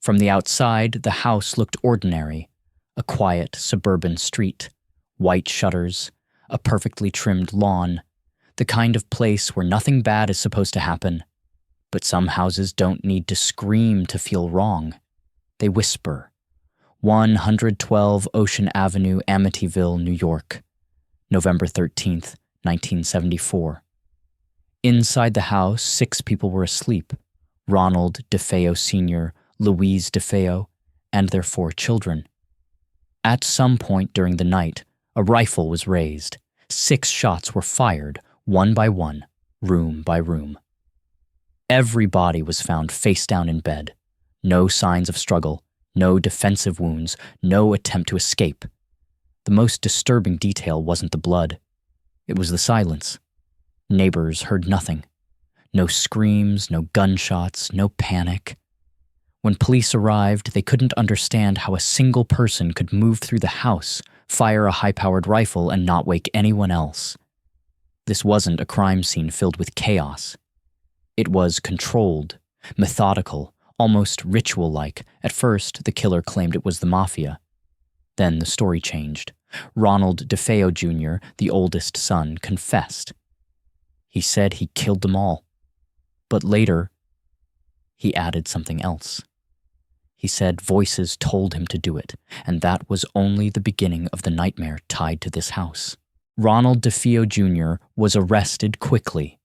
From the outside, the house looked ordinary. A quiet suburban street, white shutters, a perfectly trimmed lawn, the kind of place where nothing bad is supposed to happen. But some houses don't need to scream to feel wrong. They whisper. 112 Ocean Avenue, Amityville, New York. November 13th, 1974. Inside the house, 6 people were asleep. Ronald DeFeo Sr., Louise DeFeo, and their 4 children. At some point during the night, a rifle was raised. 6 shots were fired, one by one, room by room. Every body was found face down in bed. No signs of struggle, no defensive wounds, no attempt to escape. The most disturbing detail wasn't the blood. It was the silence. Neighbors heard nothing. No screams, no gunshots, no panic. When police arrived, they couldn't understand how a single person could move through the house, fire a high-powered rifle, and not wake anyone else. This wasn't a crime scene filled with chaos. It was controlled, methodical, almost ritual-like. At first, the killer claimed it was the mafia. Then the story changed. Ronald DeFeo Jr., the oldest son, confessed. He said he killed them all. But later, he added something else. He said voices told him to do it, and that was only the beginning of the nightmare tied to this house. Ronald DeFeo Jr. was arrested quickly.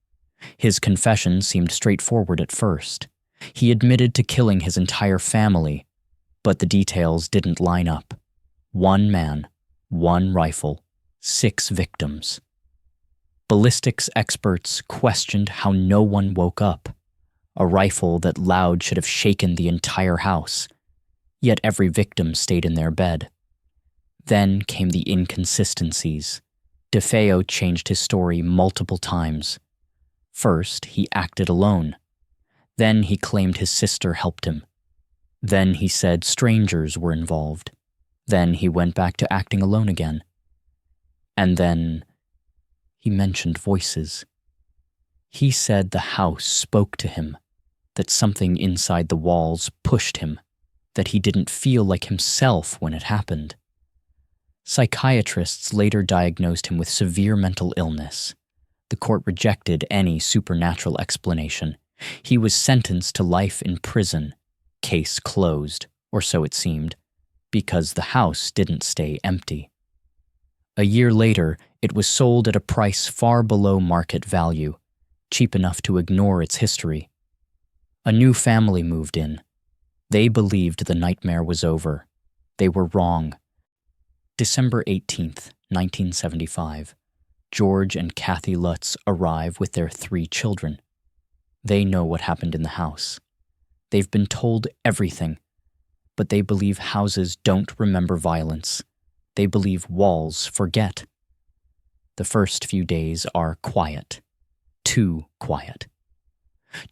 His confession seemed straightforward at first. He admitted to killing his entire family, but the details didn't line up. 1 man, 1 rifle, 6 victims. Ballistics experts questioned how no one woke up. A rifle that loud should have shaken the entire house. Yet every victim stayed in their bed. Then came the inconsistencies. DeFeo changed his story multiple times. First, he acted alone. Then he claimed his sister helped him. Then he said strangers were involved. Then he went back to acting alone again. And then he mentioned voices. He said the house spoke to him, that something inside the walls pushed him, that he didn't feel like himself when it happened. Psychiatrists later diagnosed him with severe mental illness. The court rejected any supernatural explanation. He was sentenced to life in prison. Case closed, or so it seemed, because the house didn't stay empty. A year later, it was sold at a price far below market value, cheap enough to ignore its history. A new family moved in. They believed the nightmare was over. They were wrong. December 18th, 1975. George and Kathy Lutz arrive with their 3 children. They know what happened in the house. They've been told everything, but they believe houses don't remember violence. They believe walls forget. The first few days are quiet. Too quiet.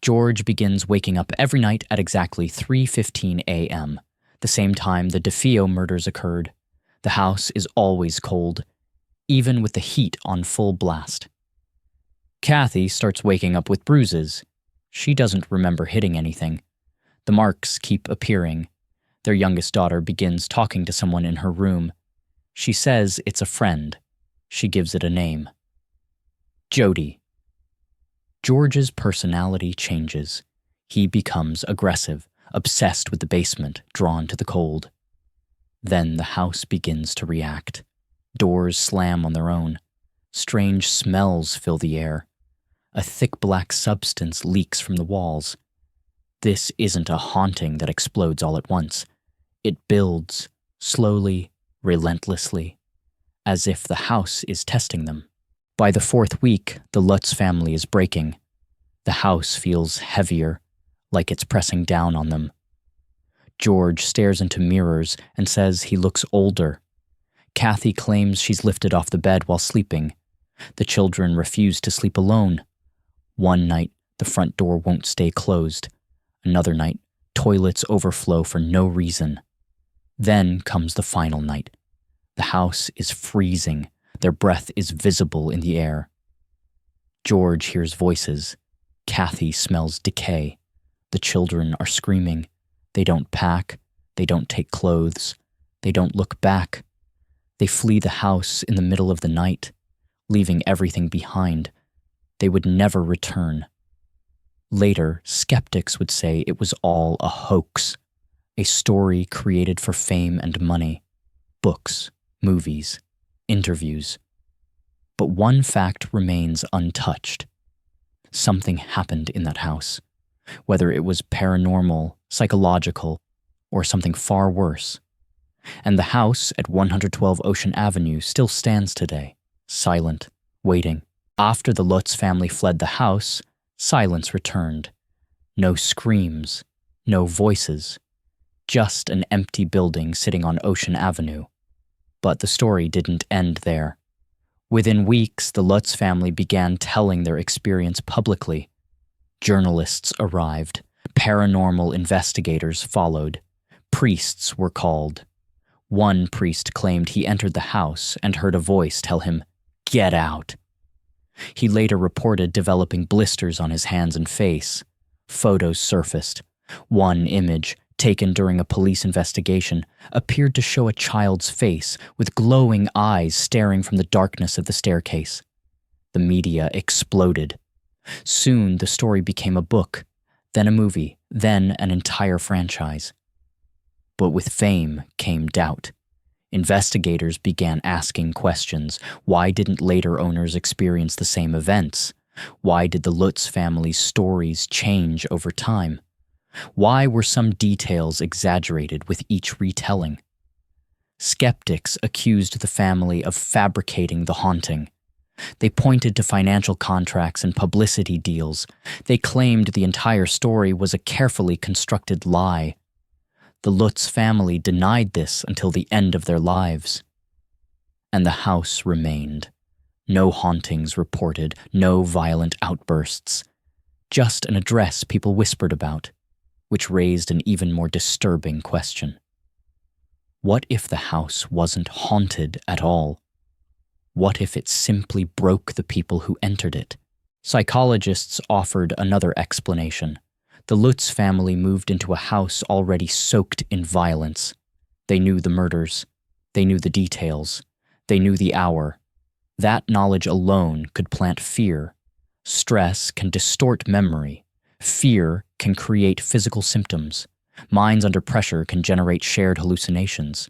George begins waking up every night at exactly 3:15 a.m., the same time the DeFeo murders occurred. The house is always cold, even with the heat on full blast. Kathy starts waking up with bruises. She doesn't remember hitting anything. The marks keep appearing. Their youngest daughter begins talking to someone in her room. She says it's a friend. She gives it a name. Jody. George's personality changes. He becomes aggressive, obsessed with the basement, drawn to the cold. Then the house begins to react. Doors slam on their own. Strange smells fill the air. A thick black substance leaks from the walls. This isn't a haunting that explodes all at once. It builds, slowly, relentlessly, as if the house is testing them. By the 4th week, the Lutz family is breaking. The house feels heavier, like it's pressing down on them. George stares into mirrors and says he looks older. Kathy claims she's lifted off the bed while sleeping. The children refuse to sleep alone. One night, the front door won't stay closed. Another night, toilets overflow for no reason. Then comes the final night. The house is freezing. Their breath is visible in the air. George hears voices. Kathy smells decay. The children are screaming. They don't pack. They don't take clothes. They don't look back. They flee the house in the middle of the night, leaving everything behind. They would never return. Later, skeptics would say it was all a hoax, a story created for fame and money, books, movies, interviews. But one fact remains untouched. Something happened in that house, whether it was paranormal, psychological, or something far worse. And the house at 112 Ocean Avenue still stands today, silent, waiting. After the Lutz family fled the house, silence returned. No screams, no voices, just an empty building sitting on Ocean Avenue. But the story didn't end there. Within weeks, the Lutz family began telling their experience publicly. Journalists arrived. Paranormal investigators followed. Priests were called. One priest claimed he entered the house and heard a voice tell him, "Get out." He later reported developing blisters on his hands and face. Photos surfaced. One image, taken during a police investigation, appeared to show a child's face with glowing eyes staring from the darkness of the staircase. The media exploded. Soon the story became a book, then a movie, then an entire franchise. But with fame came doubt. Investigators began asking questions. Why didn't later owners experience the same events? Why did the Lutz family's stories change over time? Why were some details exaggerated with each retelling? Skeptics accused the family of fabricating the haunting. They pointed to financial contracts and publicity deals. They claimed the entire story was a carefully constructed lie. The Lutz family denied this until the end of their lives. And the house remained. No hauntings reported, no violent outbursts. Just an address people whispered about, which raised an even more disturbing question. What if the house wasn't haunted at all? What if it simply broke the people who entered it? Psychologists offered another explanation. The Lutz family moved into a house already soaked in violence. They knew the murders. They knew the details. They knew the hour. That knowledge alone could plant fear. Stress can distort memory. Fear can create physical symptoms. Minds under pressure can generate shared hallucinations.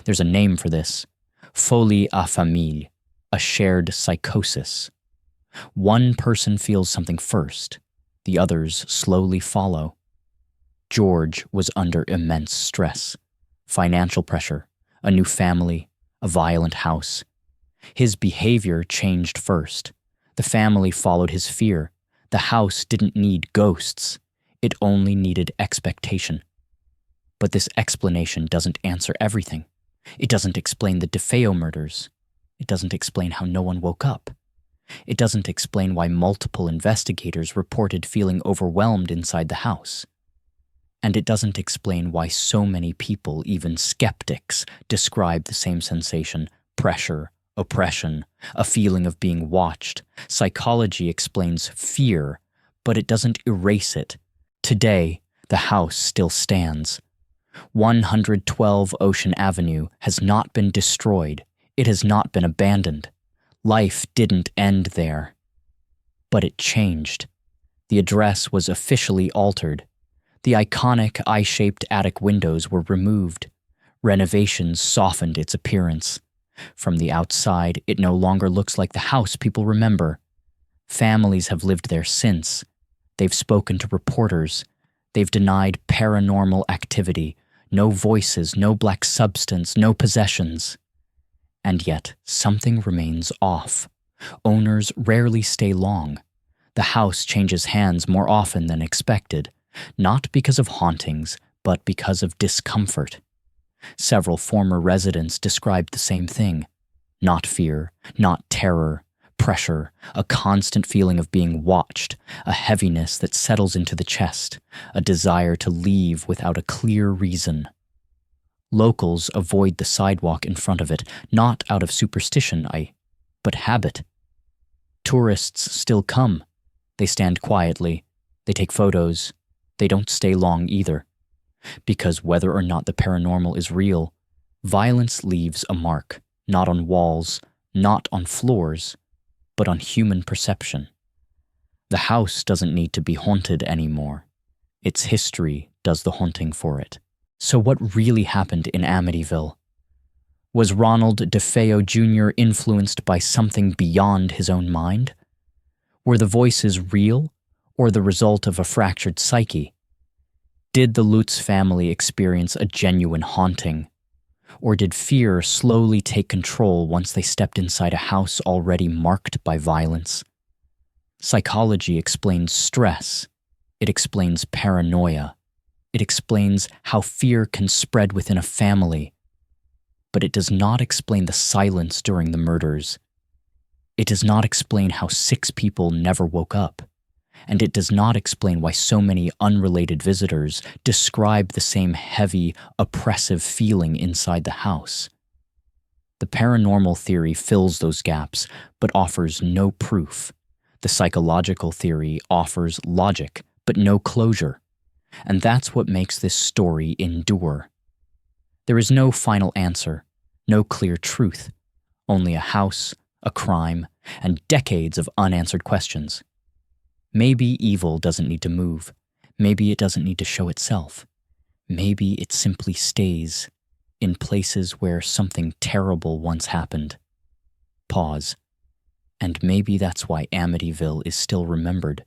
There's a name for this. Folie à famille, a shared psychosis. One person feels something first. The others slowly follow. George was under immense stress. Financial pressure, a new family, a violent house. His behavior changed first. The family followed his fear. The house didn't need ghosts. It only needed expectation. But this explanation doesn't answer everything. It doesn't explain the DeFeo murders. It doesn't explain how no one woke up. It doesn't explain why multiple investigators reported feeling overwhelmed inside the house. And it doesn't explain why so many people, even skeptics, describe the same sensation: pressure, oppression, a feeling of being watched. Psychology explains fear, but it doesn't erase it. Today, the house still stands. 112 Ocean Avenue has not been destroyed. It has not been abandoned. Life didn't end there. But it changed. The address was officially altered. The iconic eye-shaped attic windows were removed. Renovations softened its appearance. From the outside, it no longer looks like the house people remember. Families have lived there since. They've spoken to reporters. They've denied paranormal activity. No voices, no black substance, no possessions. And yet, something remains off. Owners rarely stay long. The house changes hands more often than expected, not because of hauntings, but because of discomfort. Several former residents described the same thing. Not fear, not terror, pressure, a constant feeling of being watched, a heaviness that settles into the chest, a desire to leave without a clear reason. Locals avoid the sidewalk in front of it, not out of superstition, but habit. Tourists still come. They stand quietly. They take photos. They don't stay long either. Because whether or not the paranormal is real, violence leaves a mark, not on walls, not on floors, but on human perception. The house doesn't need to be haunted anymore. Its history does the haunting for it. So what really happened in Amityville? Was Ronald DeFeo Jr. influenced by something beyond his own mind? Were the voices real, or the result of a fractured psyche? Did the Lutz family experience a genuine haunting? Or did fear slowly take control once they stepped inside a house already marked by violence? Psychology explains stress. It explains paranoia. It explains how fear can spread within a family. But it does not explain the silence during the murders. It does not explain how 6 people never woke up. And it does not explain why so many unrelated visitors describe the same heavy, oppressive feeling inside the house. The paranormal theory fills those gaps, but offers no proof. The psychological theory offers logic, but no closure. And that's what makes this story endure. There is no final answer, no clear truth, only a house, a crime, and decades of unanswered questions. Maybe evil doesn't need to move. Maybe it doesn't need to show itself. Maybe it simply stays in places where something terrible once happened. Pause. And maybe that's why Amityville is still remembered.